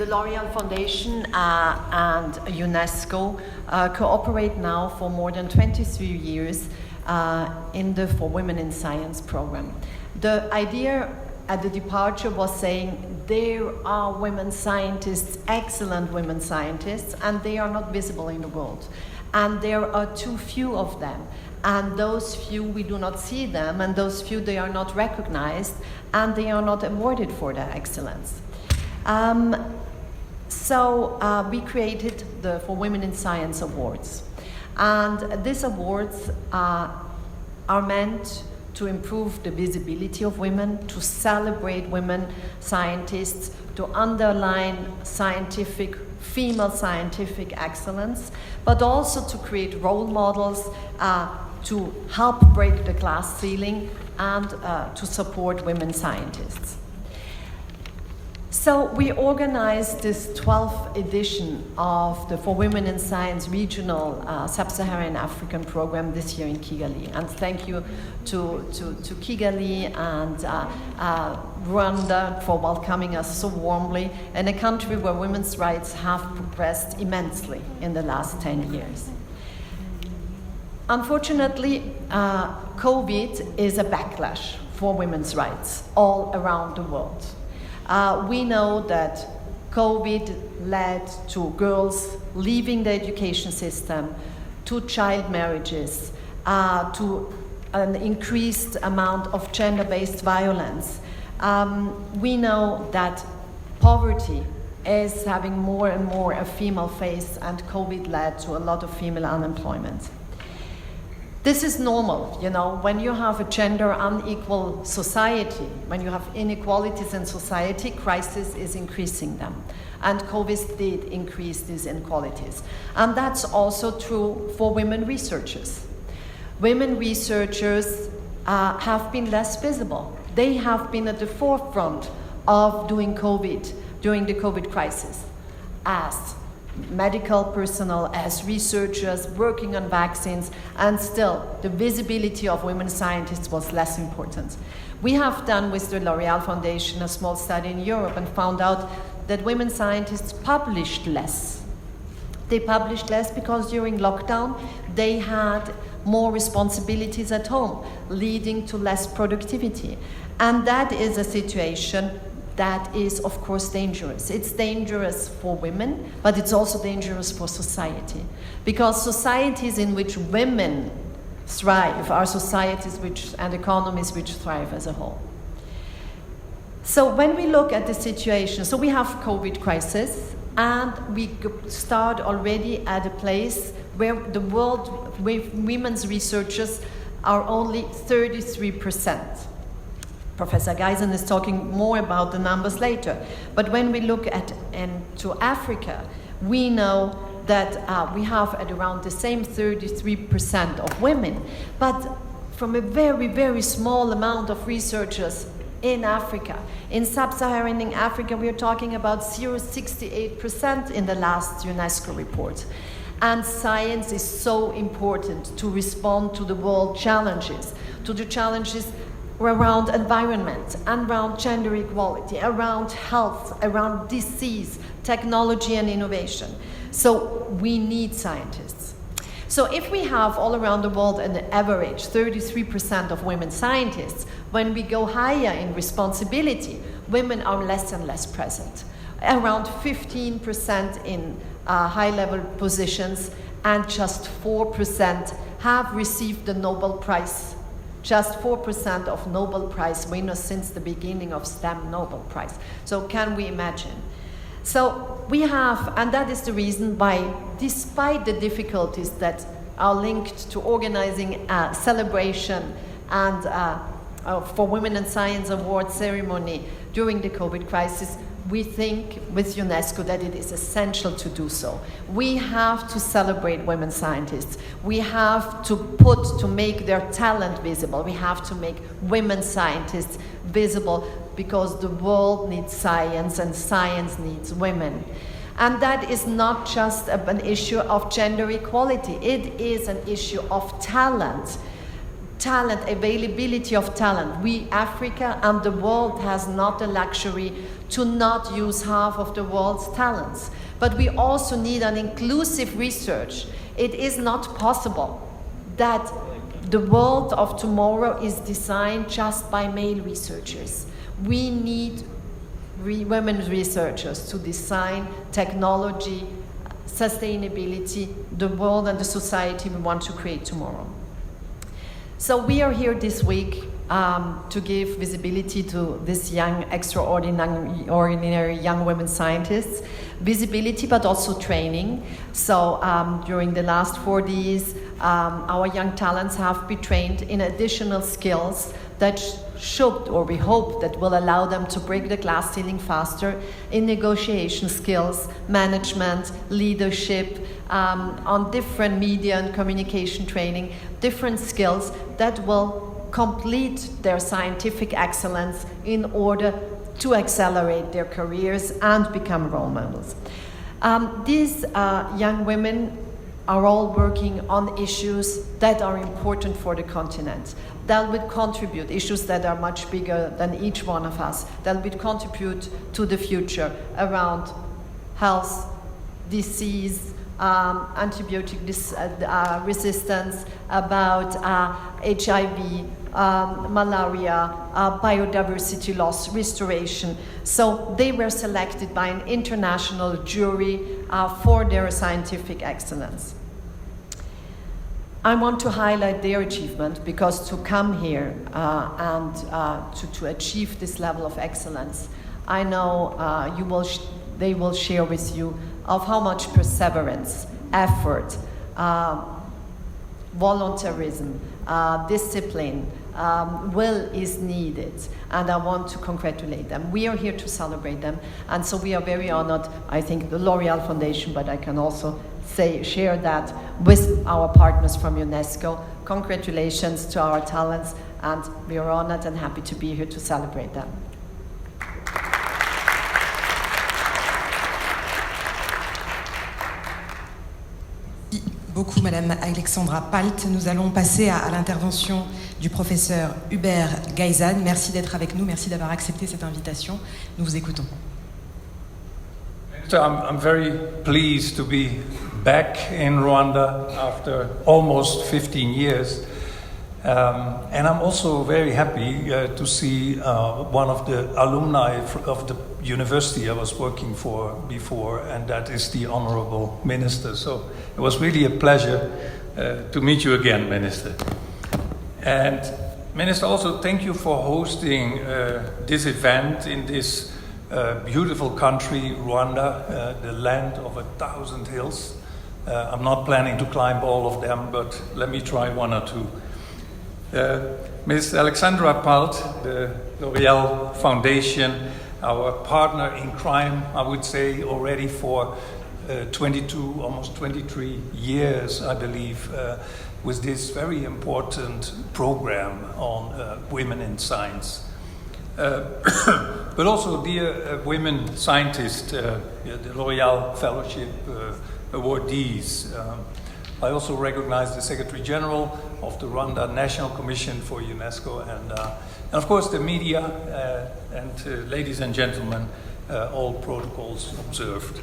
The L'Oréal Foundation and Unesco cooperate now for more than 23 years in the For Women in Science program. The idea at the departure was saying there are women scientists, excellent women scientists, and they are not visible in the world. And there are too few of them. And those few, we do not see them, and those few, they are not recognized, and they are not awarded for their excellence. So we created the For Women in Science Awards. And these awards are meant to improve the visibility of women, to celebrate women scientists, to underline female scientific excellence, but also to create role models to help break the glass ceiling and to support women scientists. So we organized this 12th edition of the For Women in Science regional Sub-Saharan African program this year in Kigali. And thank you to Kigali and Rwanda for welcoming us so warmly in a country where women's rights have progressed immensely in the last 10 years. Unfortunately, COVID is a backlash for women's rights all around the world. We know that COVID led to girls leaving the education system, to child marriages, to an increased amount of gender-based violence. We know that poverty is having more and more a female face, and COVID led to a lot of female unemployment. This is normal, you know, when you have a gender unequal society, when you have inequalities in society, crisis is increasing them. And COVID did increase these inequalities. And that's also true for women researchers. Women researchers have been less visible. They have been at the forefront of doing COVID during the COVID crisis as medical personnel, as researchers working on vaccines, and still the visibility of women scientists was less important. We have done with the L'Oréal Foundation a small study in Europe and found out that women scientists published less. They published less because during lockdown they had more responsibilities at home, leading to less productivity. And that is a situation that is, of course, dangerous. It's dangerous for women, but it's also dangerous for society. Because societies in which women thrive are societies and economies which thrive as a whole. So when we look at the situation, so we have COVID crisis, and we start already at a place where the world, with women's researchers are only 33%. Professor Geisen is talking more about the numbers later. But when we look into Africa, we know that we have at around the same 33% of women, but from a very, very small amount of researchers in Africa. In Sub-Saharan Africa, we are talking about 0.68% in the last UNESCO report. And science is so important to respond to the world challenges, to the challenges around environment, around gender equality, around health, around disease, technology and innovation. So we need scientists. So if we have all around the world an average 33% of women scientists, when we go higher in responsibility, women are less and less present. Around 15% in high-level positions, and just 4% have received the Nobel Prize. Just 4% of Nobel Prize winners since the beginning of STEM Nobel Prize. So can we imagine? So we have, and that is the reason why, despite the difficulties that are linked to organizing a celebration and for Women in Science Award ceremony during the COVID crisis, we think with UNESCO that it is essential to do so. We have to celebrate women scientists. We have to make their talent visible. We have to make women scientists visible because the world needs science and science needs women. And that is not just an issue of gender equality. It is an issue of talent. talent, availability of talent. We, Africa and the world, has not the luxury to not use half of the world's talents. But we also need an inclusive research. It is not possible that the world of tomorrow is designed just by male researchers. We need women researchers to design technology, sustainability, the world and the society we want to create tomorrow. So we are here this week to give visibility to this young, extraordinary young women scientists. Visibility, but also training. So during the last 4 days, our young talents have been trained in additional skills that should, or we hope, that will allow them to break the glass ceiling faster in negotiation skills, management, leadership, on different media and communication training, different skills that will complete their scientific excellence in order to accelerate their careers and become role models. These young women are all working on issues that are important for the continent. That would contribute, issues that are much bigger than each one of us, that would contribute to the future around health, disease, antibiotic resistance, about HIV, malaria, biodiversity loss, restoration. So they were selected by an international jury for their scientific excellence. I want to highlight their achievement because to come here and to achieve this level of excellence, I know they will share with you of how much perseverance, effort, voluntarism, discipline, will is needed, and I want to congratulate them. We are here to celebrate them, and so we are very honored, I think, the L'Oréal Foundation, but I can also share that with our partners from UNESCO. Congratulations to our talents, and we are honored and happy to be here to celebrate them. Beaucoup, Madame Alexandra Palt. Nous allons passer à l'intervention du professeur Hubert Gaizan. Merci d'être avec nous, merci d'avoir accepté cette invitation. Nous vous écoutons. I'm very pleased to be back in Rwanda after almost 15 years. And I'm also very happy to see one of the alumni of the university I was working for before, and that is the Honorable Minister. So it was really a pleasure to meet you again, Minister. And Minister, also thank you for hosting this event in this beautiful country, Rwanda, the land of 1,000 hills. I'm not planning to climb all of them, but let me try one or two. Ms. Alexandra Palt, the L'Oréal Foundation, our partner in crime, I would say, already for 22, almost 23 years, I believe, with this very important program on women in science. But also, dear women scientists, the L'Oréal Fellowship awardees. I also recognize the Secretary General of the Rwanda National Commission for Unesco, and of course the media, and ladies and gentlemen, all protocols observed.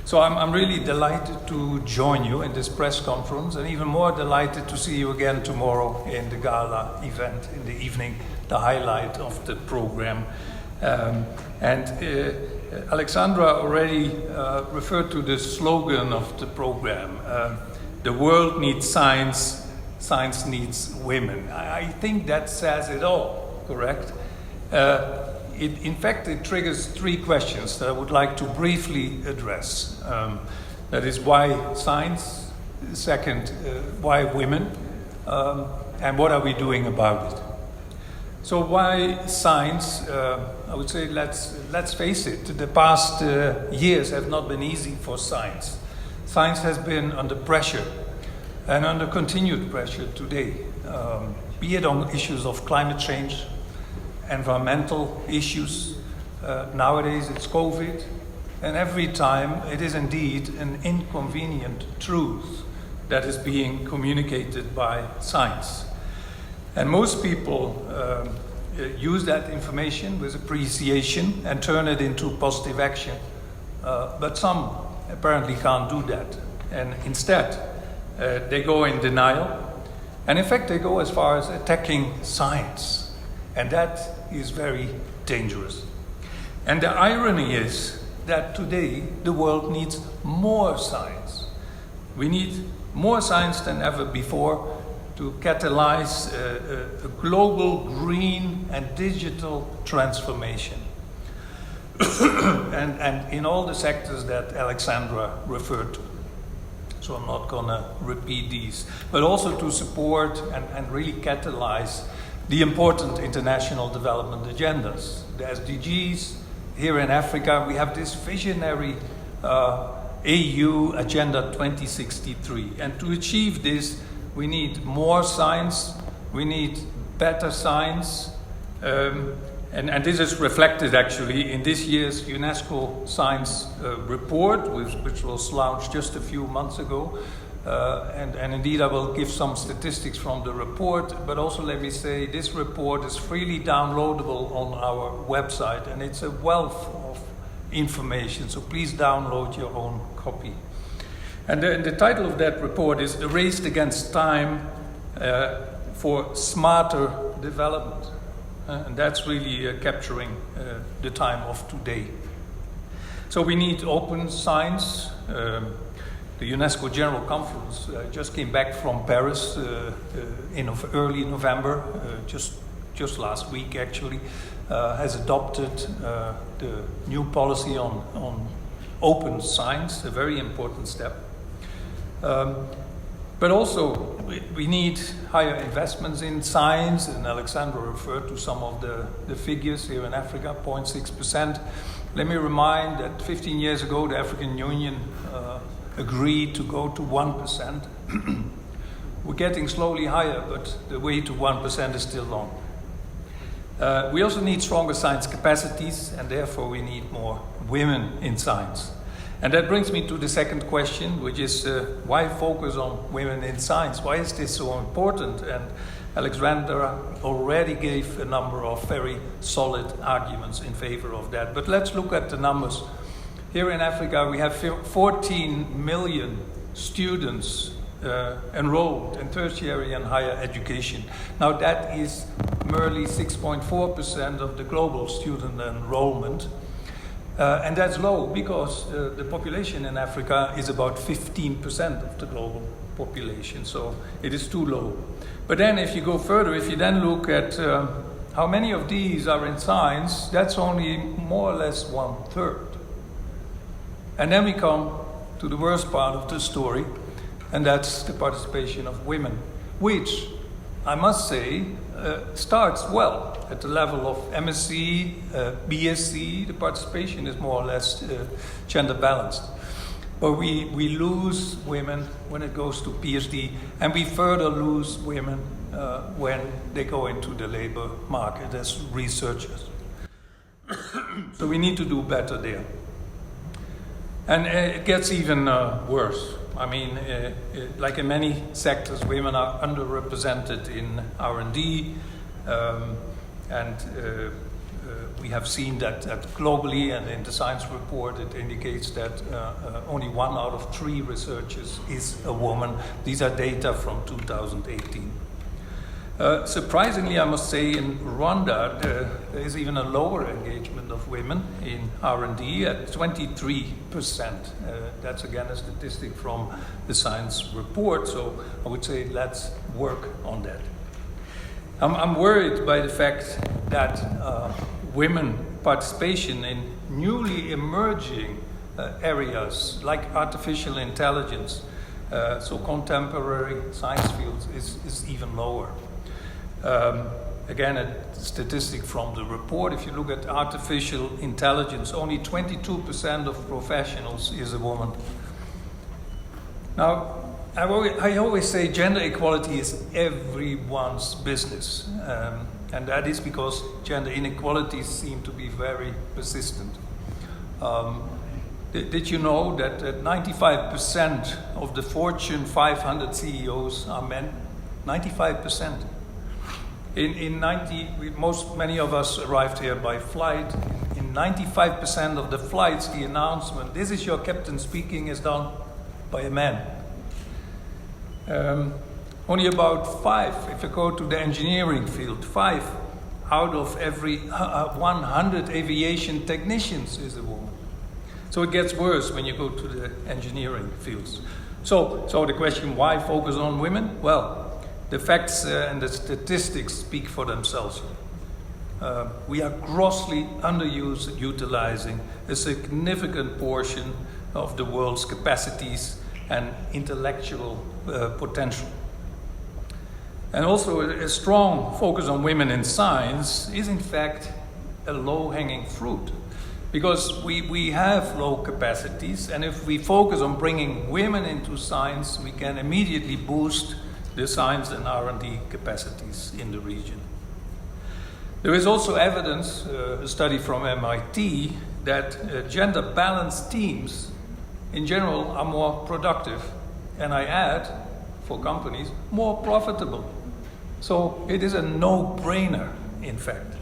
So I'm really delighted to join you in this press conference, and even more delighted to see you again tomorrow in the gala event in the evening, the highlight of the program. Alexandra already referred to the slogan of the program. The world needs science, science needs women. I think that says it all, correct? In fact, it triggers three questions that I would like to briefly address. That is, why science? Second, why women? And what are we doing about it? So why science? I would say let's face it, the past years have not been easy for science. Science has been under pressure, and under continued pressure today, be it on issues of climate change, environmental issues. Nowadays it's COVID, and every time it is indeed an inconvenient truth that is being communicated by science. And most people use that information with appreciation and turn it into positive action. But some apparently can't do that. And instead, they go in denial. And in fact, they go as far as attacking science. And that is very dangerous. And the irony is that today the world needs more science. We need more science than ever before to catalyze a global green and digital transformation. and in all the sectors that Alexandra referred to. So I'm not going to repeat these. But also to support and really catalyze the important international development agendas. The SDGs. Here in Africa, we have this visionary AU Agenda 2063. And to achieve this, we need more science, we need better science, and this is reflected actually in this year's UNESCO Science Report, which was launched just a few months ago. And indeed I will give some statistics from the report, but also let me say this report is freely downloadable on our website, and it's a wealth of information, so please download your own copy. And the title of that report is The Race Against Time for Smarter Development. And that's really capturing the time of today. So we need open science. The UNESCO General Conference just came back from Paris in early November, just last week actually, has adopted the new policy on open science, a very important step. But also, we need higher investments in science, and Alexandra referred to some of the figures here in Africa, 0.6%. Let me remind that 15 years ago, the African Union agreed to go to 1%. We're getting slowly higher, but the way to 1% is still long. We also need stronger science capacities, and therefore we need more women in science. And that brings me to the second question, which is why focus on women in science? Why is this so important? And Alexandra already gave a number of very solid arguments in favor of that. But let's look at the numbers. Here in Africa, we have 14 million students enrolled in tertiary and higher education. Now that is merely 6.4% of the global student enrollment. And that's low because the population in Africa is about 15% of the global population, so it is too low. But then if you go further, if you then look at how many of these are in science, that's only more or less 1/3. And then we come to the worst part of the story, and that's the participation of women, which I must say starts well. At the level of MSc, BSc, the participation is more or less gender balanced. But we lose women when it goes to PhD, and we further lose women when they go into the labor market as researchers. So we need to do better there. And it gets even worse. I mean, like in many sectors, women are underrepresented in R&D, and we have seen that globally, and in the science report it indicates that only 1 out of 3 researchers is a woman. These are data from 2018. Surprisingly, I must say, in Rwanda, there is even a lower engagement of women in R&D at 23%. That's again a statistic from the science report, so I would say let's work on that. I'm worried by the fact that women participation in newly emerging areas like artificial intelligence, so contemporary science fields, is even lower. Again, a statistic from the report, if you look at artificial intelligence, only 22% of professionals is a woman. Now, I always say gender equality is everyone's business, and that is because gender inequalities seem to be very persistent. Did you know that 95% of the Fortune 500 CEOs are men? 95%. Many of us arrived here by flight. In 95% of the flights, the announcement, "This is your captain speaking," is done by a man. Only about 5, if you go to the engineering field, 5 out of every 100 aviation technicians is a woman. So it gets worse when you go to the engineering fields. So the question, why focus on women? Well, the facts and the statistics speak for themselves. We are grossly underutilizing a significant portion of the world's capacities and intellectual potential. And also a strong focus on women in science is in fact a low-hanging fruit, because we have low capacities, and if we focus on bringing women into science, we can immediately boost the science and R&D capacities in the region. There is also evidence, a study from MIT, that gender-balanced teams in general are more productive, and I add, for companies, more profitable. So it is a no-brainer, in fact.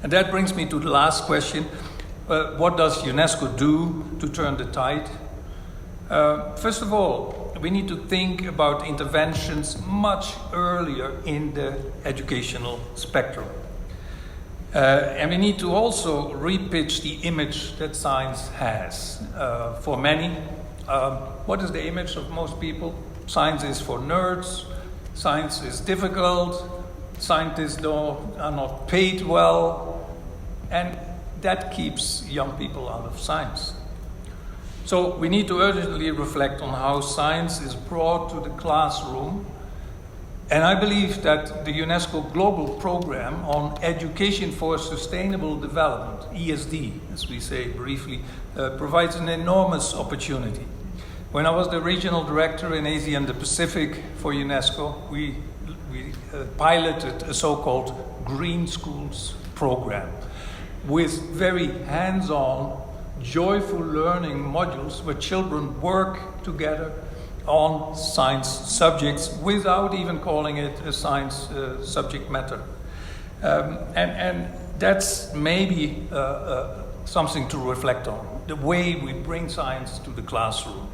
And that brings me to the last question. What does UNESCO do to turn the tide? First of all, we need to think about interventions much earlier in the educational spectrum. And we need to also repitch the image that science has. For many, what is the image of most people? Science is for nerds, science is difficult, scientists are not paid well, and that keeps young people out of science. So we need to urgently reflect on how science is brought to the classroom. And I believe that the UNESCO Global Program on Education for Sustainable Development, ESD, as we say briefly, provides an enormous opportunity. When I was the regional director in Asia and the Pacific for UNESCO, we piloted a so-called Green Schools program with very hands-on, joyful learning modules where children work together on science subjects without even calling it a science subject matter. And that's maybe something to reflect on, the way we bring science to the classroom.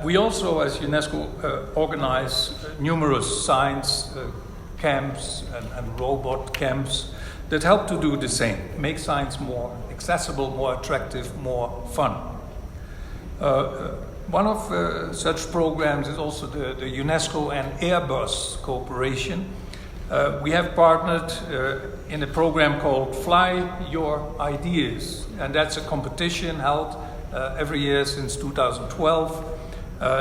We also, as UNESCO, organize numerous science camps and robot camps that help to do the same, make science more accessible, more attractive, more fun. One of such programs is also the UNESCO and Airbus cooperation. We have partnered in a program called Fly Your Ideas, and that's a competition held every year since 2012.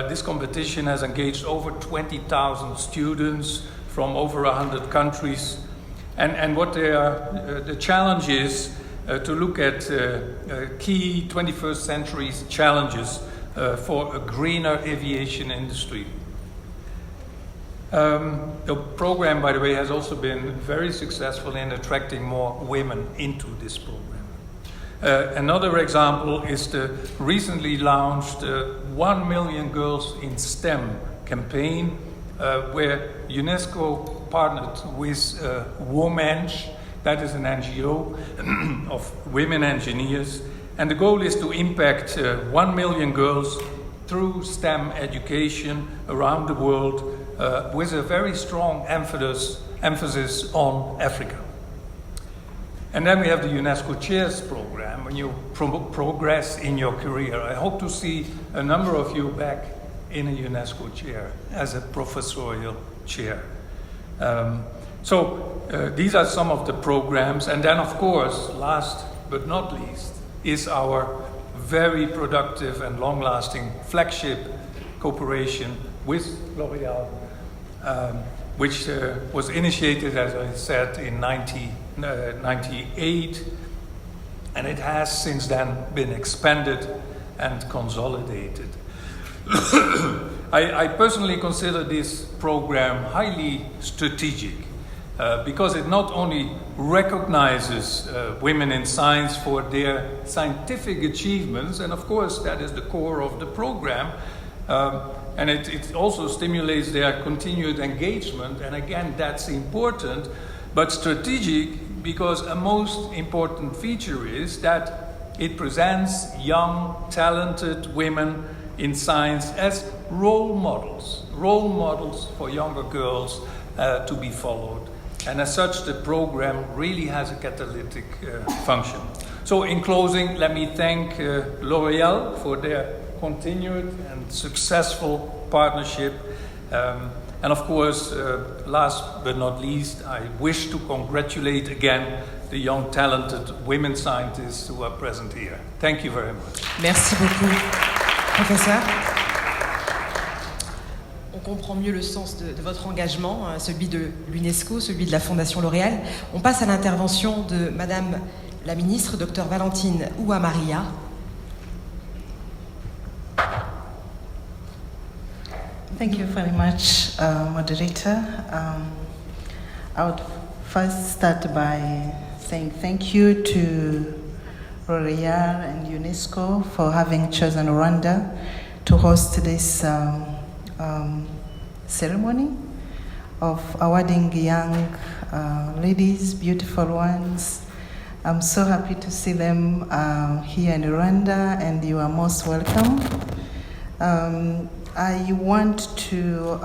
This competition has engaged over 20,000 students from over 100 countries. And what the challenge is to look at key 21st century challenges for a greener aviation industry. The program, by the way, has also been very successful in attracting more women into this program. Another example is the recently launched 1 Million Girls in STEM campaign, where UNESCO partnered with Womensch, that is an NGO of women engineers, and the goal is to impact 1 million girls through STEM education around the world with a very strong emphasis on Africa. And then we have the UNESCO Chairs program. When you progress in your career, I hope to see a number of you back in a UNESCO chair as a professorial chair. These are some of the programs. And then, of course, last but not least, is our very productive and long-lasting flagship cooperation with L'Oréal, which was initiated, as I said, in 1998, and it has since then been expanded and consolidated. I personally consider this program highly strategic because it not only recognizes women in science for their scientific achievements, and of course that is the core of the program, and it also stimulates their continued engagement, and again, that's important, but strategic, because a most important feature is that it presents young, talented women in science as role models for younger girls to be followed. And as such, the program really has a catalytic function. So in closing, let me thank L'Oréal for their continued and successful partnership. And of course, last but not least, I wish to congratulate again the young, talented women scientists who are present here. Thank you very much. Merci beaucoup, professeur. On comprend mieux le sens de votre engagement, celui de l'Unesco, celui de la Fondation L'Oréal. On passe à l'intervention de Madame la ministre, Dr Valentine Ouamaria. Thank you very much, moderator. I would first start by saying thank you to L'Oréal and UNESCO for having chosen Rwanda to host this ceremony of awarding young ladies, beautiful ones. I'm so happy to see them here in Rwanda, and you are most welcome. I want to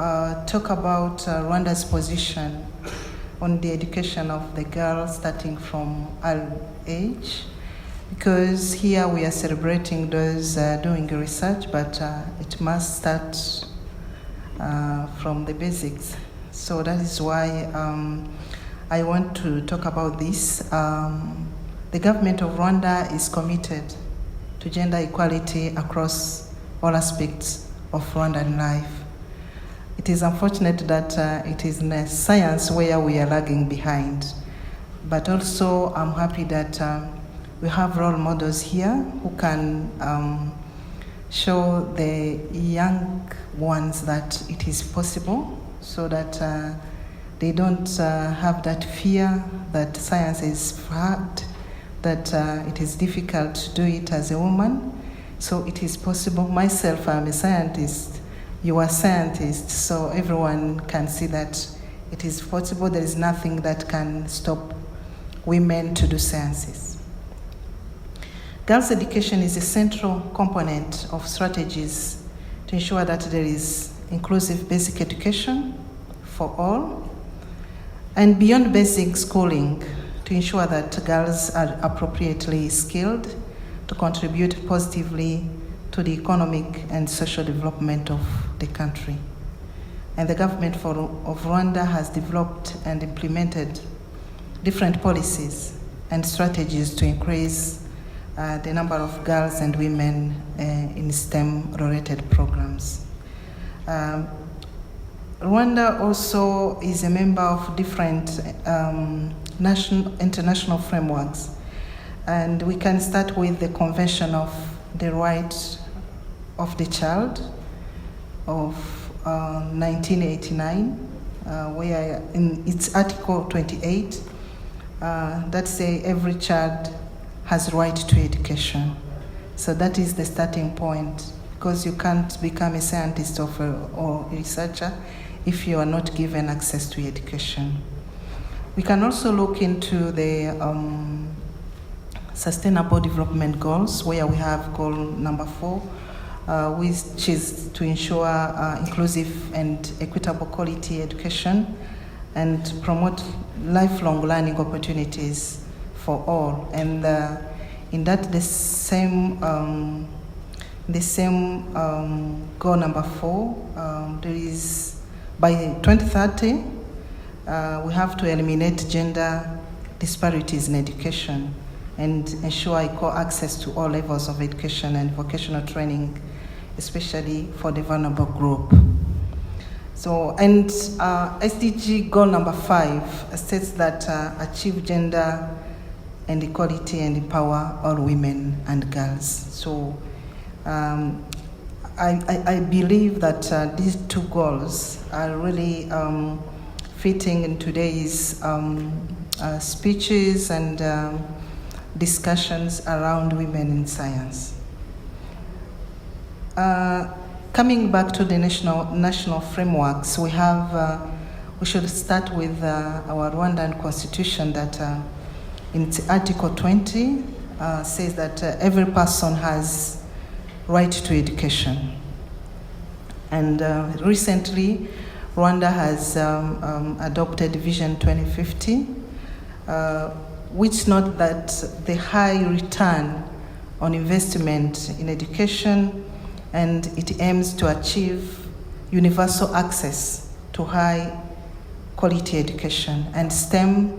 talk about Rwanda's position on the education of the girls starting from early age, because here we are celebrating those doing research, but it must start from the basics. So that is why I want to talk about this. The government of Rwanda is committed to gender equality across all aspects of Rwandan life. It is unfortunate that it is in science where we are lagging behind, but also I'm happy that we have role models here who can show the young ones that it is possible, so that they don't have that fear that science is hard, that it is difficult to do it as a woman. So it is possible. Myself, I'm a scientist, you are scientists, so everyone can see that it is possible. There is nothing that can stop women to do sciences. Girls' education is a central component of strategies to ensure that there is inclusive basic education for all, and beyond basic schooling, to ensure that girls are appropriately skilled to contribute positively to the economic and social development of the country. And the government of Rwanda has developed and implemented different policies and strategies to increase the number of girls and women in STEM-related programs. Rwanda also is a member of different international frameworks. And we can start with the Convention of the Rights of the Child of 1989, where in its Article 28, that say every child has right to education. So that is the starting point, because you can't become a scientist or a researcher if you are not given access to education. We can also look into the Sustainable Development Goals, where we have goal number 4, which is to ensure inclusive and equitable quality education and promote lifelong learning opportunities for all. And in that, the same goal number 4, there is by 2030, we have to eliminate gender disparities in education and ensure equal access to all levels of education and vocational training, especially for the vulnerable group. So, and SDG goal number 5 states that achieve gender and equality and empower all women and girls. So I believe that these two goals are really fitting in today's speeches and discussions around women in science. coming back to the national frameworks, we should start with our Rwandan constitution that in its Article 20 says that every person has right to education. And recently, Rwanda has adopted Vision 2050, which notes that the high return on investment in education, and it aims to achieve universal access to high quality education, and STEM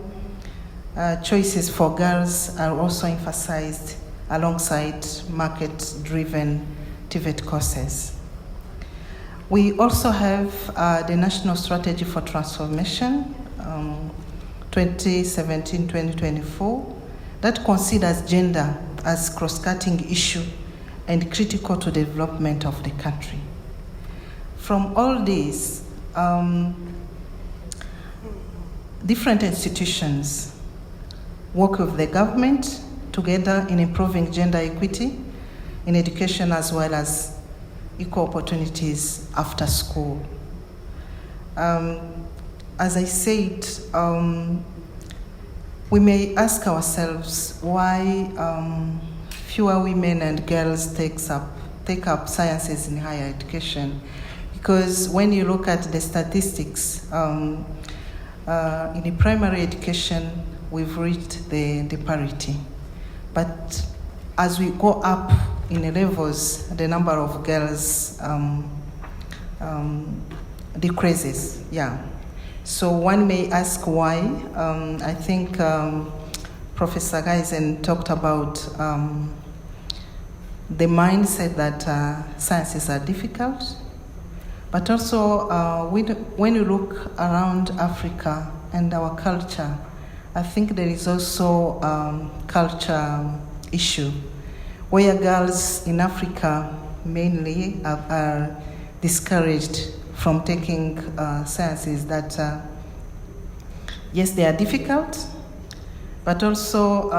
choices for girls are also emphasized alongside market-driven TVET courses. We also have the National Strategy for Transformation 2017-2024 that considers gender as cross-cutting issue and critical to the development of the country. From all these, different institutions work with the government together in improving gender equity in education as well as equal opportunities after school. As I said, we may ask ourselves why fewer women and girls take up sciences in higher education. Because when you look at the statistics, in the primary education, we've reached the parity. But as we go up in the levels, the number of girls decreases, yeah. So one may ask why. I think Professor Geisen talked about the mindset that sciences are difficult, but also when you look around Africa and our culture, I think there is also culture issue where girls in Africa mainly are discouraged from taking sciences that, yes, they are difficult, but also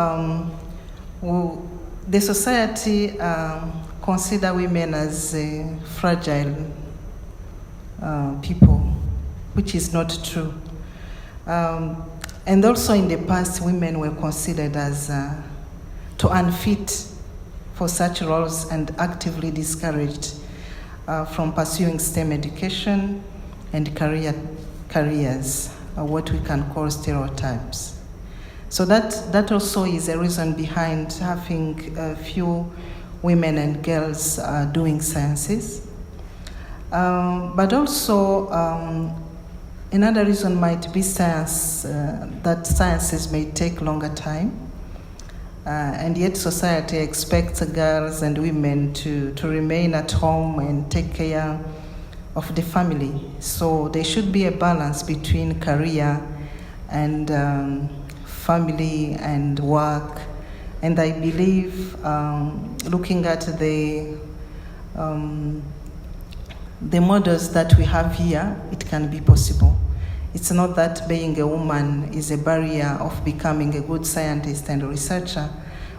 the society consider women as fragile people, which is not true. And also in the past, women were considered as too unfit for such roles and actively discouraged from pursuing STEM education and careers, what we can call stereotypes. So that also is a reason behind having a few women and girls doing sciences. But also, another reason might be science, that sciences may take longer time. And yet society expects girls and women to remain at home and take care of the family. So there should be a balance between career and family and work. And I believe looking at the models that we have here, it can be possible. It's not that being a woman is a barrier of becoming a good scientist and a researcher,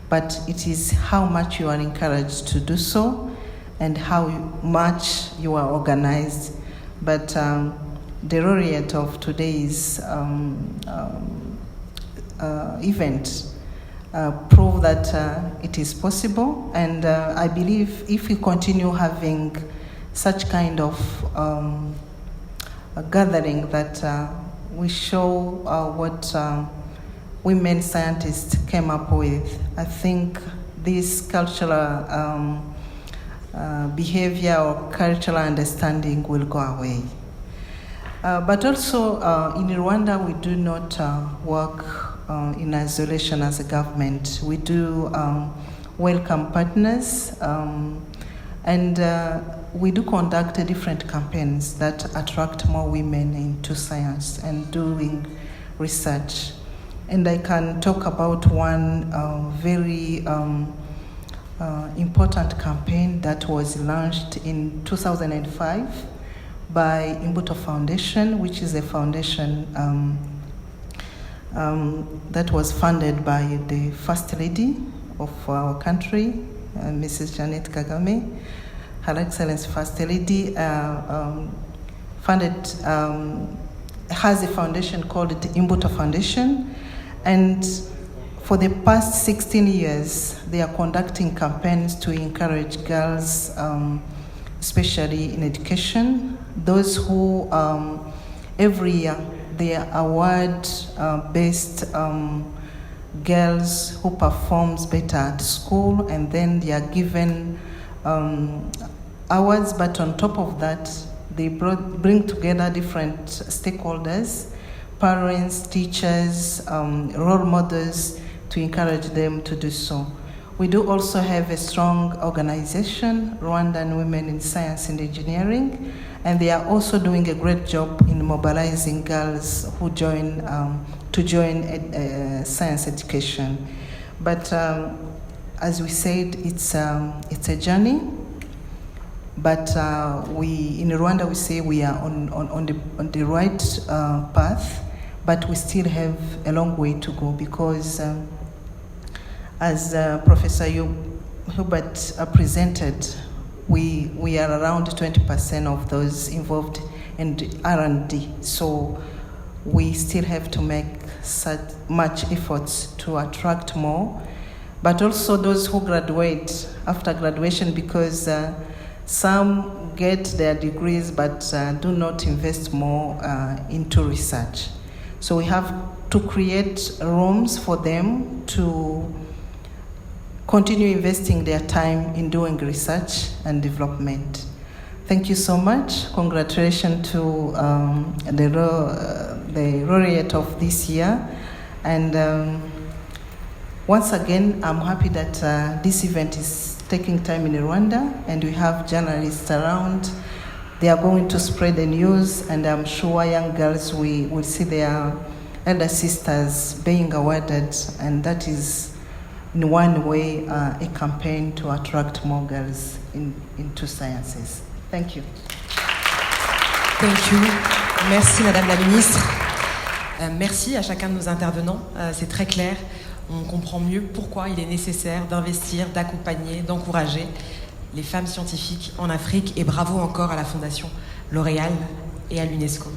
but it is how much you are encouraged to do so and how much you are organized. But the laureate of today's event prove that it is possible, and I believe if we continue having such kind of a gathering that we show what women scientists came up with, I think this cultural behavior or cultural understanding will go away. But also in Rwanda, we do not work in isolation as a government. We do welcome partners, and we do conduct different campaigns that attract more women into science and doing research. And I can talk about one very important campaign that was launched in 2005 by Imbuta Foundation, which is a foundation that was funded by the First Lady of our country, Mrs. Janet Kagame. Her Excellency First Lady has a foundation called the Imbuta Foundation, and for the past 16 years, they are conducting campaigns to encourage girls, especially in education. Those who, every year, they award best girls who performs better at school, and then they are given awards. But on top of that, they bring together different stakeholders, parents, teachers, role models, to encourage them to do so. We do also have a strong organization, Rwandan Women in Science and Engineering, and they are also doing a great job in mobilizing girls who join science education. But as we said, it's a journey. But in Rwanda, we say we are on the right path, but we still have a long way to go, because as Professor Hubert presented, we are around 20% of those involved in R&D. So we still have to make such much efforts to attract more, but also those who graduate after graduation, because some get their degrees but do not invest more into research. So we have to create rooms for them to continue investing their time in doing research and development. Thank you so much. Congratulations to the laureate of this year. And once again, I'm happy that this event is taking time in Rwanda, and we have journalists around. They are going to spread the news, and I'm sure young girls will see their elder sisters being awarded, and that is in one way a campaign to attract more girls into sciences. Thank you. Thank you. Merci Madame la Ministre. Merci à chacun de nos intervenants. C'est très clair. On comprend mieux pourquoi il est nécessaire d'investir, d'accompagner, d'encourager les femmes scientifiques en Afrique. Et bravo encore à la Fondation L'Oréal et à l'Unesco.